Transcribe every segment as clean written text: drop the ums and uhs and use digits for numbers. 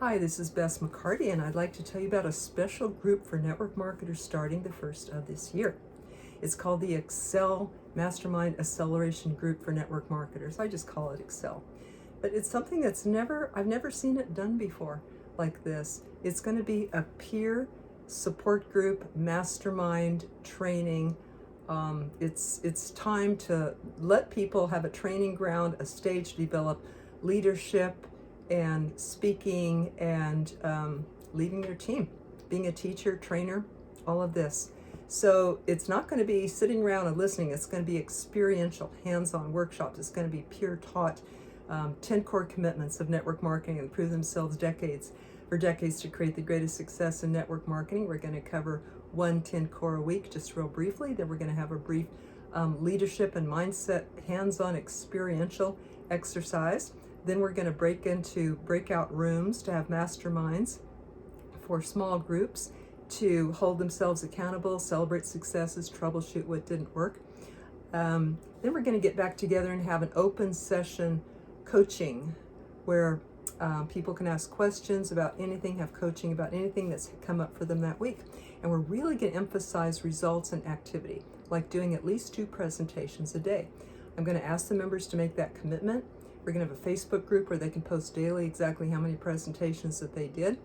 Hi, this is Bess McCarty, and I'd like to tell you about a special group for network marketers starting the first of this year. It's called the Excel Mastermind Acceleration Group for Network Marketers. I just call it Excel. But it's something that's I've never seen it done before like this. It's going to be a peer support group, mastermind training. It's time to let people have a training ground, a stage to develop leadership and speaking and leading their team, being a teacher, trainer, all of this. So it's not going to be sitting around and listening. It's going to be experiential, hands-on workshops. It's going to be peer taught, 10 core commitments of network marketing and prove themselves for decades to create the greatest success in network marketing. We're going to cover 10 core a week, just real briefly. Then we're going to have a brief leadership and mindset, hands-on experiential exercise. Then we're going to break into breakout rooms to have masterminds for small groups to hold themselves accountable, celebrate successes, troubleshoot what didn't work. Then we're going to get back together and have an open session coaching where people can ask questions about anything, have coaching about anything that's come up for them that week. And we're really going to emphasize results and activity, like doing at least 2 presentations a day. I'm going to ask the members to make that commitment. We're going to have a Facebook group where they can post daily exactly how many presentations that they did.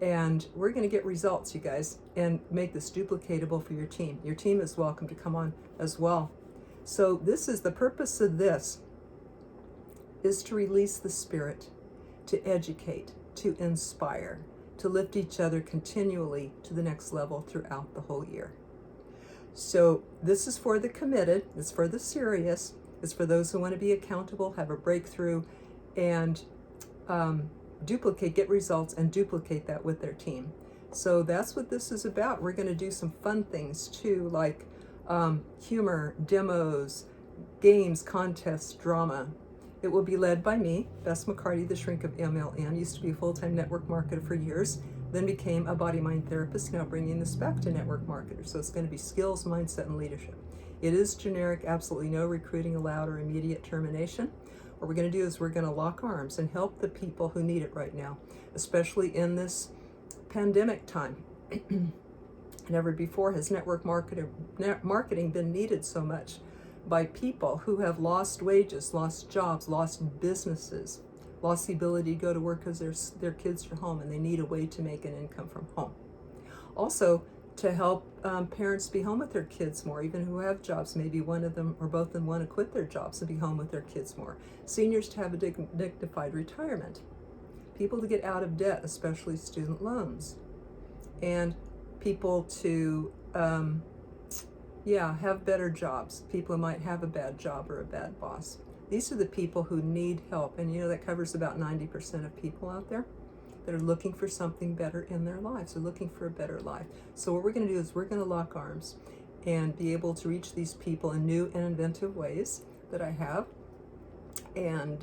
And we're going to get results, you guys, and make this duplicatable for your team. Your team is welcome to come on as well. So the purpose of this is to release the spirit, to educate, to inspire, to lift each other continually to the next level throughout the whole year. So this is for the committed, it's for the serious, it's for those who want to be accountable, have a breakthrough, and get results and duplicate that with their team. So that's what this is about. We're going to do some fun things too, like humor, demos, games, contests, drama. It will be led by me, Bess McCarty, the shrink of MLM. Used to be a full-time network marketer for years, then became a body-mind therapist, now bringing this back to network marketers. So it's going to be skills, mindset, and leadership. It is generic, absolutely no recruiting allowed or immediate termination. What we're going to do is we're going to lock arms and help the people who need it right now, especially in this pandemic time. Never before has network marketing been needed so much by people who have lost wages, lost jobs, lost businesses, lost the ability to go to work because their kids are home and they need a way to make an income from home. Also, to help parents be home with their kids more, even who have jobs. Maybe one of them or both of them want to quit their jobs and be home with their kids more. Seniors to have a dignified retirement. People to get out of debt, especially student loans. And people to, have better jobs. People who might have a bad job or a bad boss. These are the people who need help. And that covers about 90% of people out there that are looking for something better in their lives. They're looking for a better life. So what we're going to do is we're going to lock arms and be able to reach these people in new and inventive ways that I have, and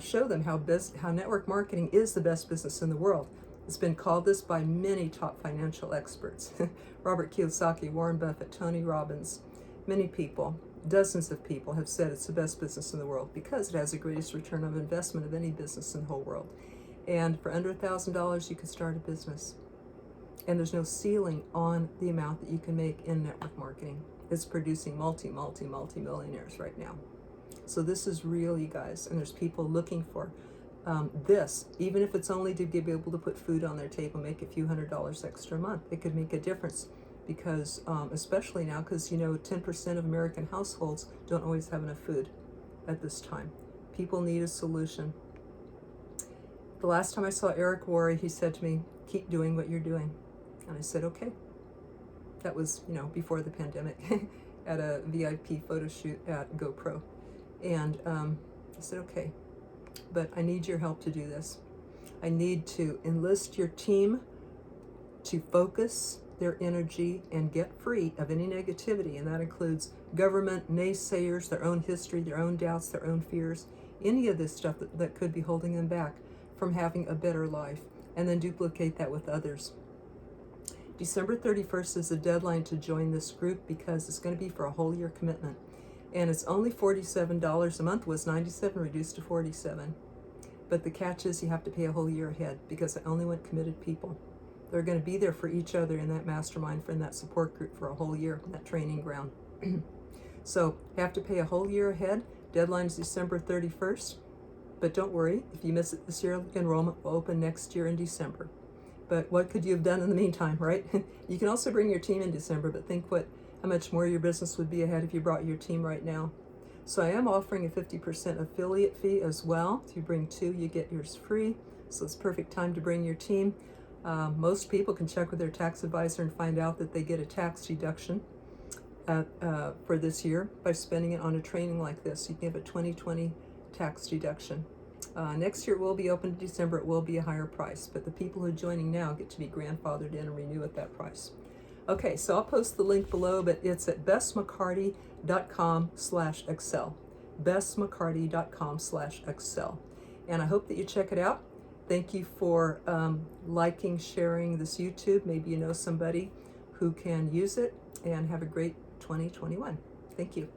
show them how network marketing is the best business in the world. It's been called this by many top financial experts. Robert Kiyosaki, Warren Buffett, Tony Robbins, many people, dozens of people have said it's the best business in the world because it has the greatest return on investment of any business in the whole world. And for under $1,000, you can start a business. And there's no ceiling on the amount that you can make in network marketing. It's producing multi-millionaires right now. So this is real, you guys. And there's people looking for this, even if it's only to be able to put food on their table, make a few $100s extra a month. It could make a difference because, especially now, because 10% of American households don't always have enough food at this time. People need a solution. The last time I saw Eric Worre, he said to me, "Keep doing what you're doing." And I said, okay. That was, before the pandemic at a VIP photo shoot at GoPro. And I said, okay, but I need your help to do this. I need to enlist your team to focus their energy and get free of any negativity. And that includes government, naysayers, their own history, their own doubts, their own fears, any of this stuff that could be holding them back from having a better life, and then duplicate that with others. December 31st is the deadline to join this group because it's going to be for a whole year commitment. And it's only $47 a month, was $97, reduced to $47. But the catch is you have to pay a whole year ahead because I only want committed people. They're going to be there for each other in that mastermind, in that support group for a whole year, in that training ground. So you have to pay a whole year ahead. Deadline is December 31st. But don't worry, if you miss it this year, enrollment will open next year in December. But what could you have done in the meantime, right? You can also bring your team in December, but think how much more your business would be ahead if you brought your team right now. So I am offering a 50% affiliate fee as well. If you bring 2, you get yours free. So it's perfect time to bring your team. Most people can check with their tax advisor and find out that they get a tax deduction for this year by spending it on a training like this. You can have a 2020 tax deduction. Next year it will be open in December. It will be a higher price, but the people who are joining now get to be grandfathered in and renew at that price. Okay, so I'll post the link below, but it's at bessmccarty.com/excel. bessmccarty.com/excel. And I hope that you check it out. Thank you for liking, sharing this YouTube. Maybe you know somebody who can use it, and have a great 2021. Thank you.